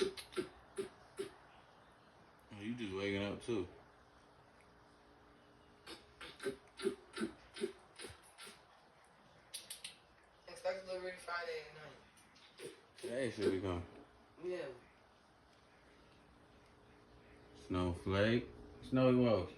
Oh, you just waking up too. Expect delivery Friday night. Today should be coming. Yeah. Snowflake. Snowy Wells.